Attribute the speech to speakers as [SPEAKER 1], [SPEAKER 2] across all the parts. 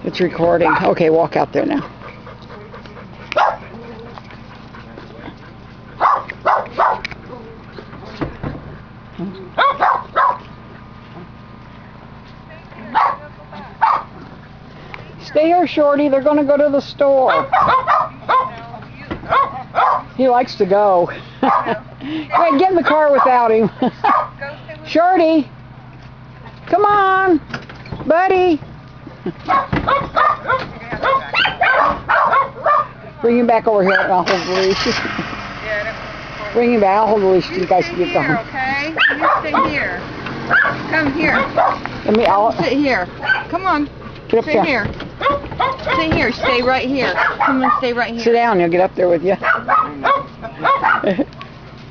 [SPEAKER 1] It's recording. Okay, walk out there now. Stay here, Shorty. They're going to go to the store. He likes to go. Hey, get in the car without him. Shorty, come on, buddy. Bring him back over here and I'll hold the leash. Bring him back. I'll hold the leash so you guys can get going.
[SPEAKER 2] Okay? You stay here. Come here.
[SPEAKER 1] I'll
[SPEAKER 2] sit here. Come on.
[SPEAKER 1] Get up
[SPEAKER 2] stay
[SPEAKER 1] there.
[SPEAKER 2] Here. Stay here. Stay right here. Come on, stay right here.
[SPEAKER 1] Sit down. He'll get up there with you.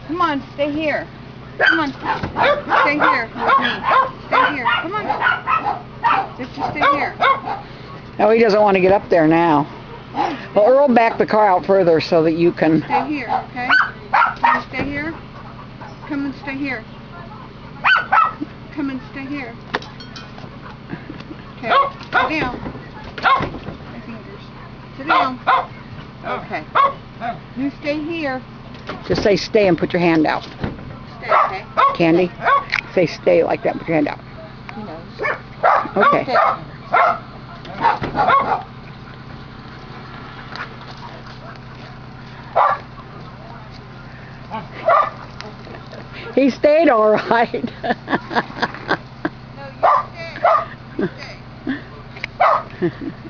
[SPEAKER 2] Come on, stay here. Come on. Stay here with me. Stay here. Come on. Just stay here.
[SPEAKER 1] No, he doesn't want to get up there now. Well, Earl, back the car out further so that you can...
[SPEAKER 2] Stay here, okay? Can you stay here? Come and stay here. Come and stay here. Okay, sit down. My fingers. Sit down. Okay. You stay here.
[SPEAKER 1] Just say stay and put your hand out.
[SPEAKER 2] Stay, okay?
[SPEAKER 1] Candy, say stay like that, put your hand out.
[SPEAKER 2] He knows.
[SPEAKER 1] Okay. He stayed all right.
[SPEAKER 2] No, you stay. You stay.